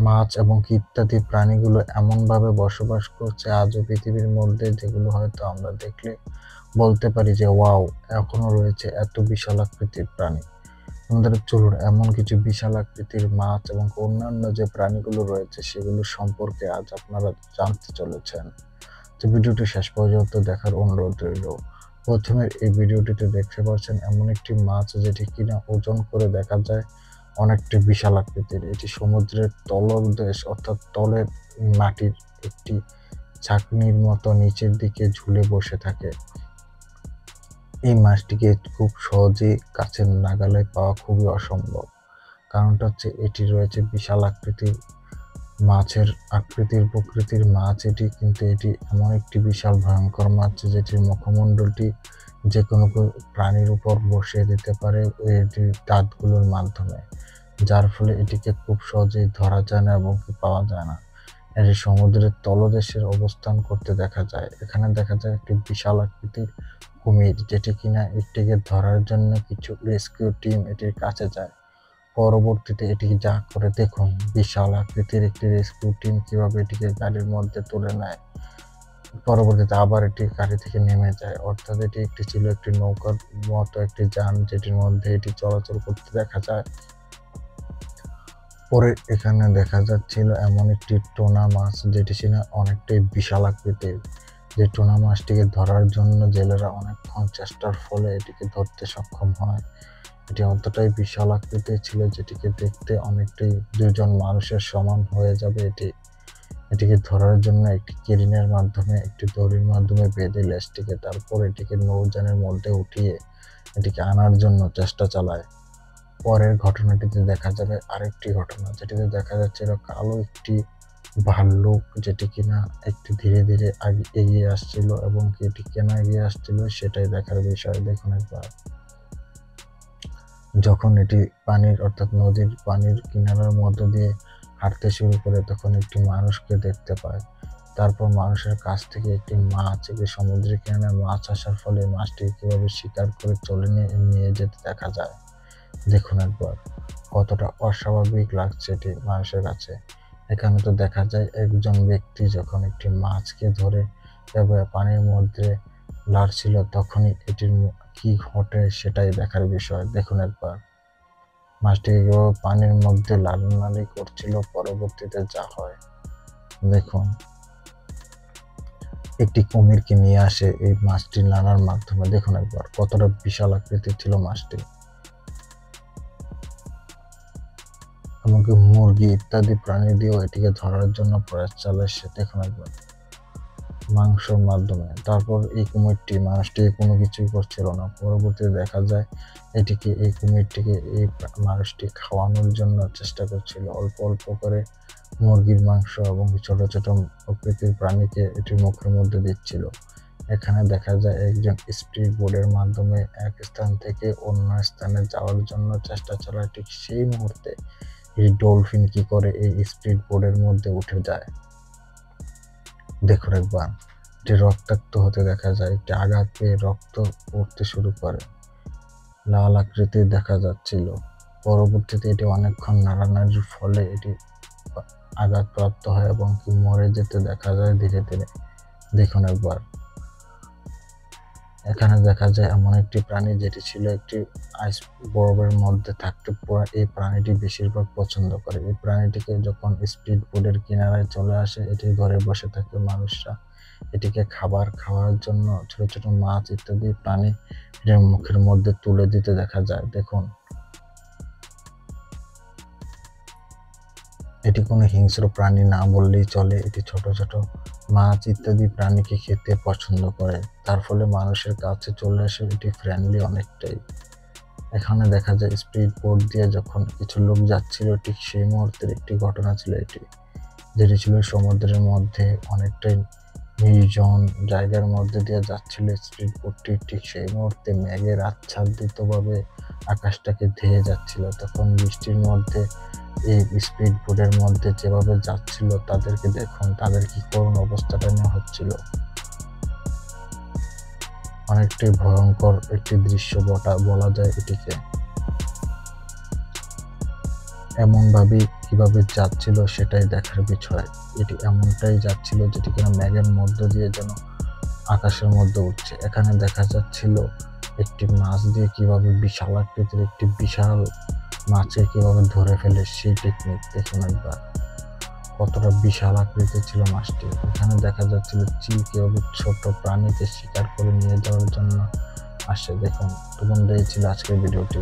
মাছ এবং ইত্যাদি প্রাণীগুলো এমনভাবে বসবাস করছে আজও পৃথিবীর মধ্যে, যেগুলো হয়তো আমরা দেখলে বলতে পারি যে ওয়াও, এখনো রয়েছে এত বিশাল আকৃতির প্রাণী। আমাদের চলুন এমন কিছু বিশাল আকৃতির মাছ এবং অন্যান্য যে প্রাণীগুলো রয়েছে সেগুলো সম্পর্কে আজ আপনারা জানতে চলেছেন। তো ভিডিওটি শেষ পর্যন্ত দেখার অনুরোধ রইল। প্রথমে এই ভিডিওটিতে দেখতে পাচ্ছেন এমন একটি মাছ যেটি কিনা ওজন করে দেখা যায় অনেকটা বিশাল আকৃতির। এটি সমুদ্রের তলদেশ অর্থাৎ তলের মাটির একটি ছাঁকনির মতো নিচের দিকে ঝুলে বসে থাকে। এই মাছটিকে খুব সহজেই কাছের নাগালে পাওয়া খুবই অসম্ভব। কারণটা হচ্ছে এটি রয়েছে বিশাল আকৃতির মাছের আকৃতির প্রকৃতির মাছ এটি, কিন্তু এটি এমন একটি বিশাল ভয়ঙ্কর মাছ যেটির মুখমণ্ডলটি যে কোনো প্রাণীর উপর বসিয়ে দিতে পারে এটির দাঁতগুলোর মাধ্যমে, যার ফলে এটিকে খুব সহজেই ধরা যায় না এবং পাওয়া যায় না। এটি সমুদ্রের তলদেশের অবস্থান করতে দেখা যায়। এখানে দেখা যায় একটি বিশাল আকৃতির কুমির, যেটি কিনা এটিকে ধরার জন্য কিছু রেস্কিউ টিম এটির কাছে যায়। পরবর্তীতে এটি যা করে দেখুন, বিশাল আকৃতির একটি রেস্কিউ টিম কিভাবে এটিকে গাড়ির মধ্যে তুলে নেয়। পরবর্তীতে আবার এটি গাড়ি থেকে নেমে যায়, অর্থাৎ এটি একটি ছিল একটি নৌকার মতো একটি যান যেটির মধ্যে এটি চলাচল করতে দেখা যায়। পরে এখানে দেখা যাচ্ছিল এমন একটি টোনা মাছ যেটি ছিল অনেকটাই বিশাল আকৃতির। যে টোনা মাছটিকে ধরার জন্য জেলেরা অনেকক্ষণ চেষ্টার ফলে এটিকে ধরতে সক্ষম হয়। এটি অতটাই বিশাল আকৃতির ছিল যেটিকে দেখতে অনেকটাই দুজন মানুষের সমান হয়ে যাবে। এটিকে ধরার জন্য একটি কেরিনের মাধ্যমে একটি দড়ির মাধ্যমে বেঁধে লেজটিকে, তারপর এটিকে নৌযানের মধ্যে উঠিয়ে এটিকে আনার জন্য চেষ্টা চালায়। পরের ঘটনাটিতে দেখা যাবে আরেকটি ঘটনা, যেটিতে দেখা যাচ্ছিল কালো একটি ভাল্লুক যেটি কিনা একটি ধীরে ধীরে এগিয়ে আসছিল, এবং এটি কেন এগিয়ে আসছিল সেটাই দেখার বিষয়। দেখুন একবার, যখন এটি পানির অর্থাৎ নদীর পানির কিনারার মধ্য দিয়ে হাঁটতে শুরু করে তখন একটি মানুষকে দেখতে পায়। তারপর মানুষের কাছ থেকে একটি মাছ, একটি সমুদ্রের কিনারে মাছ আসার ফলে মাছটি কিভাবে শিকার করে চলে নিয়ে যেতে দেখা যায়। দেখুন একবার কতটা অস্বাভাবিক লাগছে এটি মানুষের কাছে। এখানে তো দেখা যায় একজন ব্যক্তি যখন একটি মাছকে ধরে পানির মধ্যে লাড়ছিল তখনই এটির কি ঘটে সেটাই দেখার বিষয়। দেখুন একবার মাছটিকে কিভাবে পানির মধ্যে লাড়ালাড়ি করছিল, পরবর্তীতে যা হয় দেখুন। একটি কুমিরকে নিয়ে আসে এই মাছটি নাড়ার মাধ্যমে। দেখুন একবার কতটা বিশাল আকৃতির ছিল মাছটি। এমনকি মুরগি ইত্যাদি প্রাণী দিয়েও এটিকে ধরার জন্য প্রয়াস চালায় সে। দেখুন একবার মাংসের মাধ্যমে। তারপর এই কুমিরটি মানুষটিকে কোনো কিছুই করছিল না। পরবর্তীতে দেখা যায় এই কুমিরটিকে এই মানুষটি খাওয়ানোর জন্য চেষ্টা করছিল। অল্প অল্প করে মুরগির মাংস এবং ছোট ছোট প্রকৃতির প্রাণীকে এটির মুখের মধ্যে দিচ্ছিল। এখানে দেখা যায় একজন স্পিড বোটের মাধ্যমে এক স্থান থেকে অন্য স্থানে যাওয়ার জন্য চেষ্টা চালায়। ঠিক সেই মুহূর্তে এই ডলফিন কি করে এই স্পিড বোটের মধ্যে উঠে যায়। দেখুন একবার এটি রক্তাক্ত হতে দেখা যায়, একটি আঘাত পেয়ে রক্ত পড়তে শুরু করে, লাল আকৃতির দেখা যাচ্ছিল। পরবর্তীতে এটি অনেকক্ষণ নাড়ানাড়ির ফলে এটি আঘাতপ্রাপ্ত হয় এবং কি মরে যেতে দেখা যায় ধীরে ধীরে। দেখুন একবার এখানে দেখা যায় এমন একটি প্রাণী যেটি ছিল একটি আইস বরফের মধ্যে থাকতে এই প্রাণীটি বেশিরভাগ পছন্দ করে। এই প্রাণীটিকে যখন স্পিড বোটের কিনারায় চলে আসে এটি ধরে বসে থাকে মানুষরা। এটিকে খাবার খাওয়ার জন্য ছোট ছোট মাছ ইত্যাদি প্রাণী এটির মুখের মধ্যে তুলে দিতে দেখা যায়। দেখুন এটি কোনো হিংস্র প্রাণী না বললেই চলে। এটি ছোট ছোট মাছ ইত্যাদি প্রাণীকে খেতে পছন্দ করে, তার ফলে মানুষের কাছে চলে আসে। এটি ফ্রেন্ডলি অনেকটাই। এখানে দেখা যায় স্পিড বোট দিয়ে যখন কিছু লোক যাচ্ছিল ঠিক সেই মুহূর্তের একটি ঘটনা ছিল এটি, যেটি ছিল সমুদ্রের মধ্যে অনেকটাই নির্জন জায়গার মধ্যে দিয়ে যাচ্ছিল স্পিড বোটটি। ঠিক সেই মুহূর্তে মেঘের আচ্ছাদিতভাবে আকাশটাকে ধেয়ে যাচ্ছিল। তখন বৃষ্টির মধ্যে এই স্পিড বোটের মধ্যে যেভাবে যাচ্ছিল তাদেরকে দেখুন, তাদের কি করুণ অবস্থাটা নেওয়া হচ্ছিল। অনেকটাই ভয়ঙ্কর একটি দৃশ্য বলা যায় এটিকে। এমনভাবেই কিভাবে যাচ্ছিল সেটাই দেখার বিষয়। এটি এমনটাই যাচ্ছিল যেটি কিনা মেঘের মধ্য দিয়ে যেন আকাশের মধ্যে উঠছে। এখানে দেখা যাচ্ছিল একটি মাছ দিয়ে কিভাবে বিশাল আকৃতির একটি বিশাল মাছকে কিভাবে ধরে ফেলে সেই টেকনিক দেখুন একবার, কতটা বিশাল আকৃতির ছিল মাছটি। এখানে দেখা যাচ্ছিল চিল কিভাবে ছোট প্রাণীকে শিকার করে নিয়ে যাওয়ার জন্য আসে। দেখুন তো বন্ধু, এই ছিল আজকের ভিডিওটি।